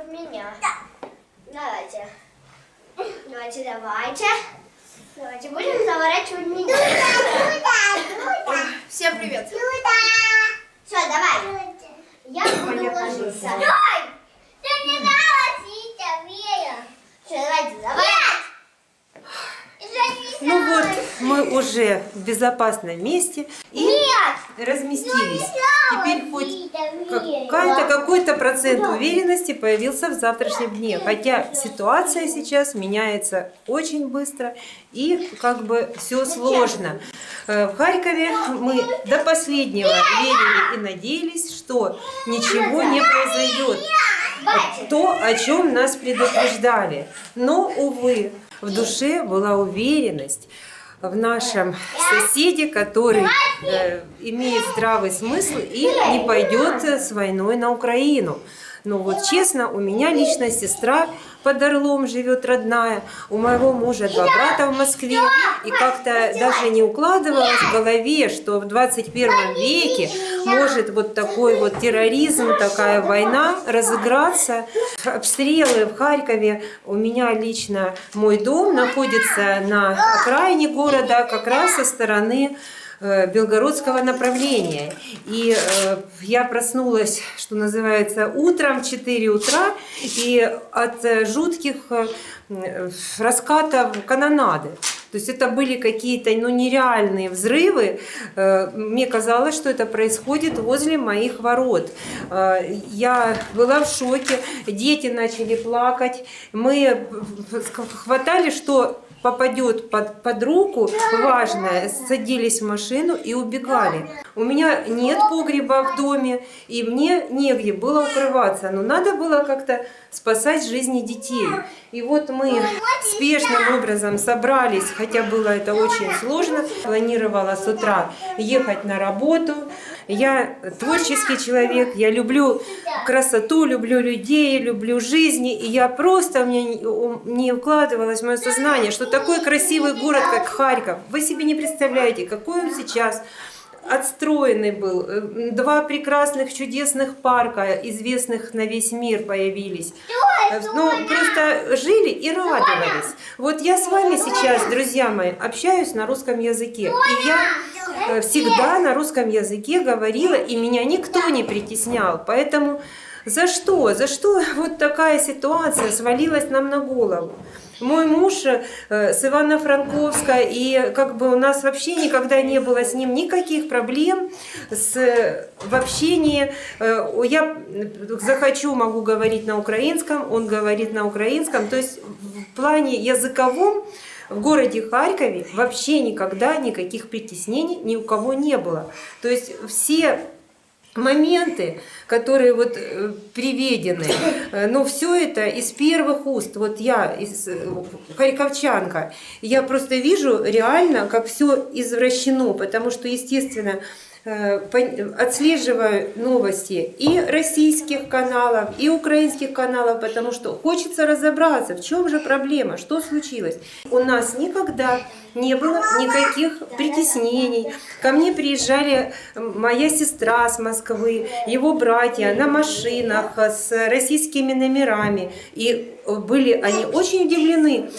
от меня. Давайте. Давайте будем заворачивать меня. Всем привет. Все, давай. Я буду ложиться. Стой! Ты не дала сидеть, Вера. Все, давайте, давай. Ну вот, мы уже в безопасном месте и разместились. Теперь хоть какой-то процент уверенности появился в завтрашнем дне. Хотя ситуация сейчас меняется очень быстро и как бы все сложно. В Харькове мы до последнего верили и надеялись, что ничего не произойдет. То, о чем нас предупреждали. Но, увы, в душе была уверенность в нашем соседе, который имеет здравый смысл и не пойдет с войной на Украину. Но вот честно, у меня лично сестра под Орлом живет родная, у моего мужа 2 брата в Москве. И как-то даже не укладывалось в голове, что в 21 веке может вот такой вот терроризм, такая война разыграться. Обстрелы в Харькове. У меня лично мой дом находится на окраине города, как раз со стороны белгородского направления. И я проснулась, что называется, утром в 4 утра, и от жутких раскатов канонады. То есть это были какие-то нереальные взрывы. Мне казалось, что это происходит возле моих ворот. Я была в шоке, дети начали плакать. Мы хватали, что попадет под руку, важное, садились в машину и убегали. У меня нет погреба в доме, и мне негде было укрываться, но надо было как-то спасать жизни детей. И вот мы спешным образом собрались, хотя было это очень сложно, планировала с утра ехать на работу. Я творческий человек, я люблю красоту, люблю людей, люблю жизни, и я просто, у меня не укладывалось в мое сознание, что такой красивый город, как Харьков, вы себе не представляете, какой он сейчас отстроенный был. 2 прекрасных, чудесных парка, известных на весь мир, появились. Ну, просто жили и радовались. Вот я с вами сейчас, друзья мои, общаюсь на русском языке. И я всегда на русском языке говорила, и меня никто не притеснял. Поэтому за что? За что вот такая ситуация свалилась нам на голову? Мой муж с Ивано-Франковска, и как бы у нас вообще никогда не было с ним никаких проблем в общении. Я захочу, могу говорить на украинском, он говорит на украинском. То есть в плане языковом в городе Харькове вообще никогда никаких притеснений ни у кого не было. То есть все моменты, которые вот приведены, но все это из первых уст. Вот я, харьковчанка, я просто вижу реально, как все извращено, потому что, естественно, отслеживаю новости и российских каналов, и украинских каналов, потому что хочется разобраться, в чем же проблема, что случилось. У нас никогда не было никаких притеснений. Ко мне приезжали моя сестра с Москвы, его братья на машинах с российскими номерами. И были они очень удивлены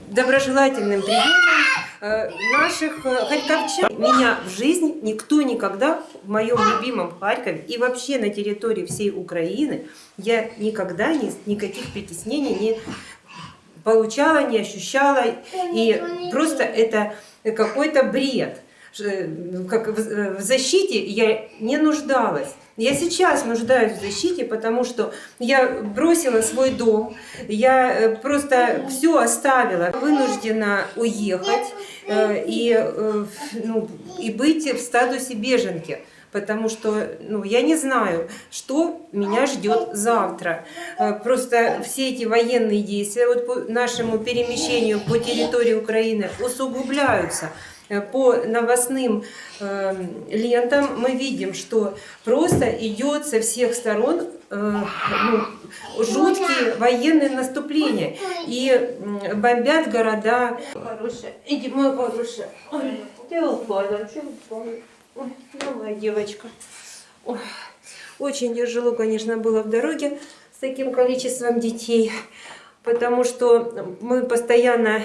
доброжелательным приемом наших харьковчан. Меня в жизни никто никогда в моем любимом Харькове и вообще на территории всей Украины я никогда никаких притеснений не получала, не ощущала. И просто это какой-то бред. Как в защите я не нуждалась. Я сейчас нуждаюсь в защите, потому что я бросила свой дом, я просто все оставила, вынуждена уехать и быть в статусе беженки. Потому что я не знаю, что меня ждет завтра. Просто все эти военные действия вот по нашему перемещению по территории Украины усугубляются. По новостным лентам мы видим, что просто идет со всех сторон жуткие военные наступления. И бомбят города. Хорошая, иди, моя хорошая. Ты упала, что упала? Ой, ну, моя девочка. Ой, очень тяжело, конечно, было в дороге. с таким количеством детей, потому что мы постоянно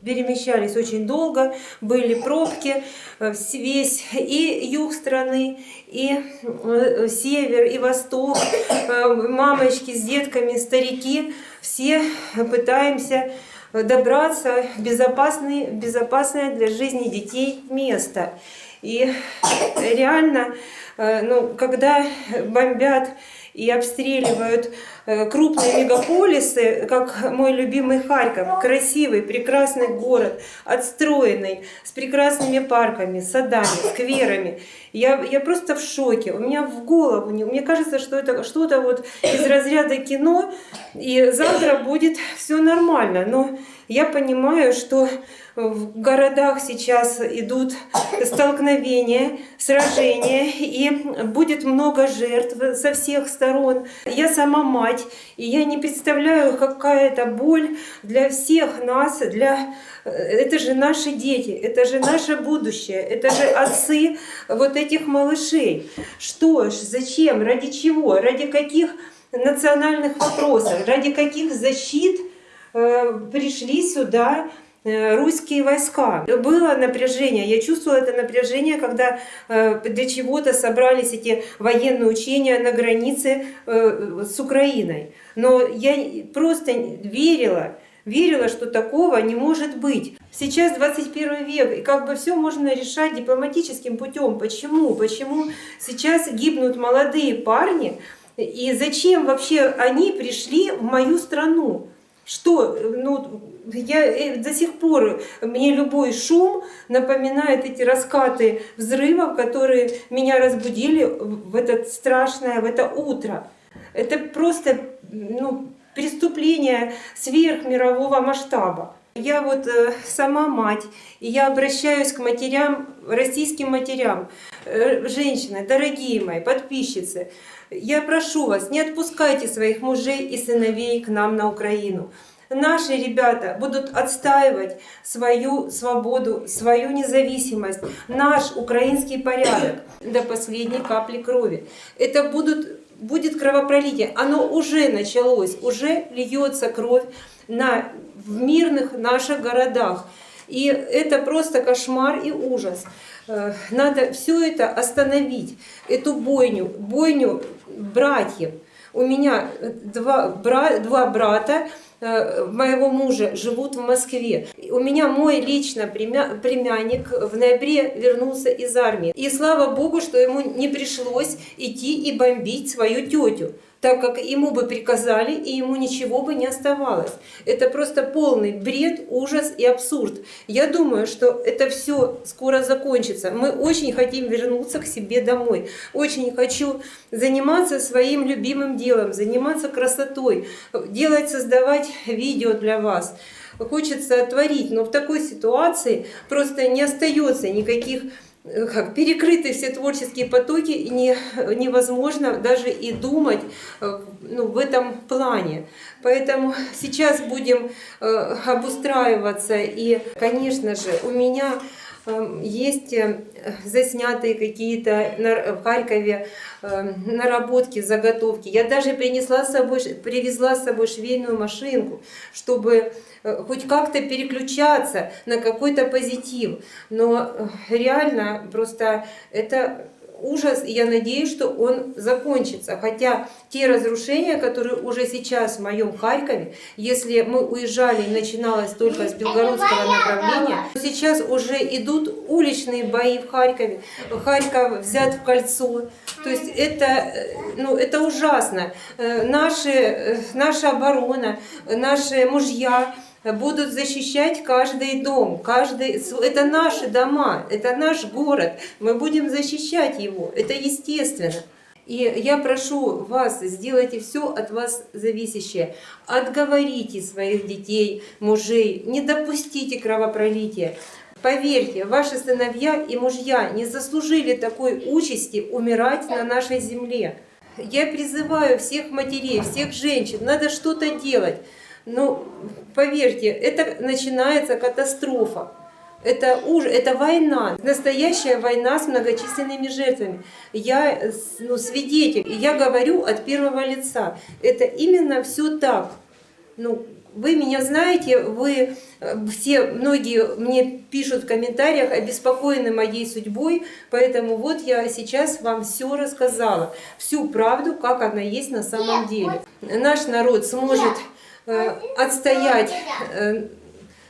перемещались очень долго, были пробки, весь и юг страны, и север, и восток, мамочки с детками, старики, все пытаемся добраться в безопасное для жизни детей место. И реально, когда бомбят и обстреливают крупные мегаполисы, как мой любимый Харьков, красивый, прекрасный город, отстроенный, с прекрасными парками, садами, скверами. Я просто в шоке. У меня в голову, мне кажется, что это что-то вот из разряда кино, и завтра будет все нормально. Но я понимаю, что в городах сейчас идут столкновения, сражения, и будет много жертв со всех сторон. Я сама мать, и я не представляю, какая это боль для всех нас, это же наши дети, это же наше будущее, это же отцы вот этих малышей. Что ж, зачем, ради чего, ради каких национальных вопросов, ради каких защит пришли сюда русские войска? Было напряжение, я чувствовала это напряжение, когда для чего-то собрались эти военные учения на границе с Украиной. Но я просто верила, что такого не может быть. Сейчас 21 век, и как бы все можно решать дипломатическим путем. Почему? Почему сейчас гибнут молодые парни, и зачем вообще они пришли в мою страну? Что, я до сих пор, мне любой шум напоминает эти раскаты взрывов, которые меня разбудили в это страшное, в это утро. Это просто преступление сверхмирового масштаба. Я вот сама мать, и я обращаюсь к матерям, российским матерям. Женщины, дорогие мои подписчицы, я прошу вас, не отпускайте своих мужей и сыновей к нам на Украину. Наши ребята будут отстаивать свою свободу, свою независимость, наш украинский порядок до последней капли крови. Это будет кровопролитие. Оно уже началось, уже льется кровь в мирных наших городах. И это просто кошмар и ужас. Надо все это остановить, эту бойню братьев. У меня два брата моего мужа живут в Москве. У меня мой лично племянник в ноябре вернулся из армии. И слава Богу, что ему не пришлось идти и бомбить свою тетю, так как ему бы приказали, и ему ничего бы не оставалось. Это просто полный бред, ужас и абсурд. Я думаю, что это все скоро закончится. Мы очень хотим вернуться к себе домой. Очень хочу заниматься своим любимым делом, заниматься красотой, создавать видео для вас. Хочется творить, но в такой ситуации просто не остается никаких перекрыты все творческие потоки, и невозможно даже и думать в этом плане. Поэтому сейчас будем обустраиваться, и, конечно же, у меня есть заснятые какие-то в Харькове наработки, заготовки. Я даже привезла с собой швейную машинку, чтобы хоть как-то переключаться на какой-то позитив. Но реально просто это ужас, и я надеюсь, что он закончится. Хотя те разрушения, которые уже сейчас в моем Харькове, если мы уезжали и начиналось только с белгородского направления, сейчас уже идут уличные бои в Харькове. Харьков взят в кольцо. То есть это ужасно. Наша оборона, наши мужья будут защищать каждый дом, это наши дома, это наш город, мы будем защищать его, это естественно. И я прошу вас, сделайте все от вас зависящее, отговорите своих детей, мужей, не допустите кровопролития. Поверьте, ваши сыновья и мужья не заслужили такой участи умирать на нашей земле. Я призываю всех матерей, всех женщин, надо что-то делать. Но поверьте, это начинается катастрофа. Это война, настоящая война с многочисленными жертвами. Я свидетель, я говорю от первого лица. Это именно все так. Вы меня знаете, многие мне пишут в комментариях, обеспокоены моей судьбой, поэтому вот я сейчас вам все рассказала, всю правду, как она есть на самом деле. Наш народ сможет отстоять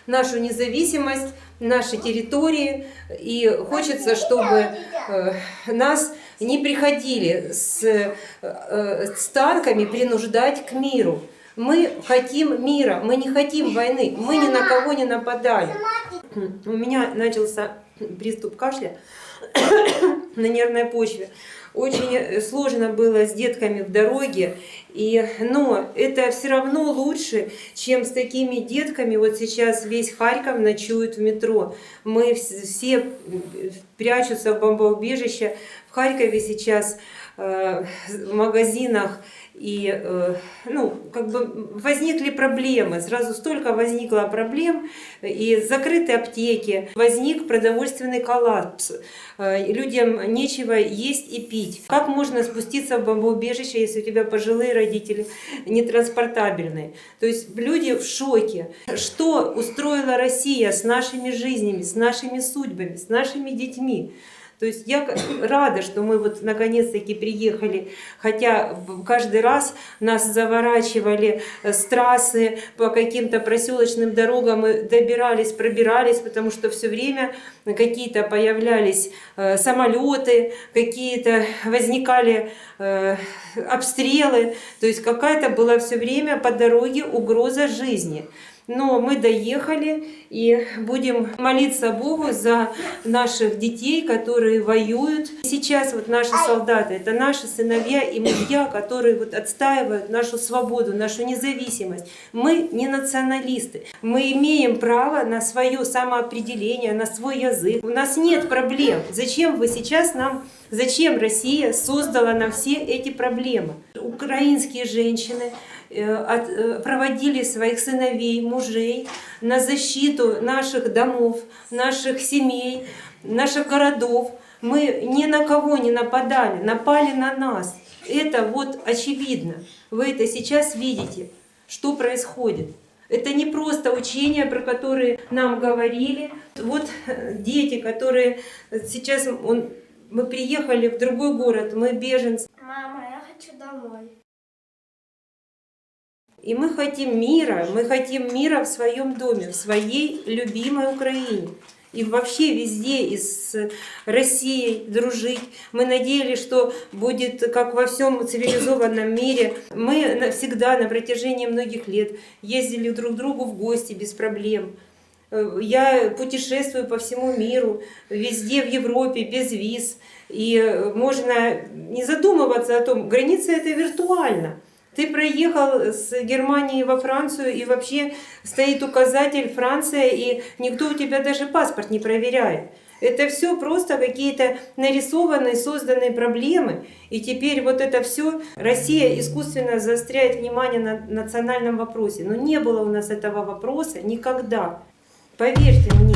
нашу независимость, наши территории, и хочется, чтобы нас не приходили с танками принуждать к миру. Мы хотим мира, мы не хотим войны, мы ни на кого не нападали. У меня начался приступ кашля на нервной почве. Очень сложно было с детками в дороге, но это все равно лучше, чем с такими детками. Вот сейчас весь Харьков ночует в метро. Мы все прячутся в бомбоубежище. В Харькове сейчас в магазинах и возникли проблемы, сразу столько возникло проблем, и закрыты аптеки, возник продовольственный коллапс, людям нечего есть и пить. Как можно спуститься в бомбоубежище, если у тебя пожилые родители, нетранспортабельные? То есть люди в шоке. Что устроила Россия с нашими жизнями, с нашими судьбами, с нашими детьми? То есть я рада, что мы вот наконец-таки приехали, хотя каждый раз нас заворачивали с трассы по каким-то проселочным дорогам, мы пробирались, потому что все время какие-то появлялись самолеты, какие-то возникали обстрелы, то есть какая-то была все время по дороге угроза жизни. Но мы доехали и будем молиться Богу за наших детей, которые воюют. Сейчас вот наши солдаты, это наши сыновья и мужья, которые вот отстаивают нашу свободу, нашу независимость. Мы не националисты. Мы имеем право на свое самоопределение, на свой язык. У нас нет проблем. Зачем Россия создала нам все эти проблемы? Украинские женщины проводили своих сыновей, мужей на защиту наших домов, наших семей, наших городов. Мы ни на кого не нападали, напали на нас. Это вот очевидно. Вы это сейчас видите, что происходит. Это не просто учения, про которые нам говорили. Вот дети, которые сейчас... Мы приехали в другой город, мы беженцы. Мама, я хочу домой. И мы хотим мира в своем доме, в своей любимой Украине. И вообще везде и с Россией дружить. Мы надеялись, что будет как во всем цивилизованном мире. Мы всегда на протяжении многих лет ездили друг к другу в гости без проблем. Я путешествую по всему миру, везде в Европе, без виз. И можно не задумываться о том, граница это виртуально. Ты проехал с Германии во Францию, и вообще стоит указатель Франция, и никто у тебя даже паспорт не проверяет. Это все просто какие-то нарисованные, созданные проблемы. И теперь вот это все Россия искусственно заостряет внимание на национальном вопросе. Но не было у нас этого вопроса никогда. Поверьте мне.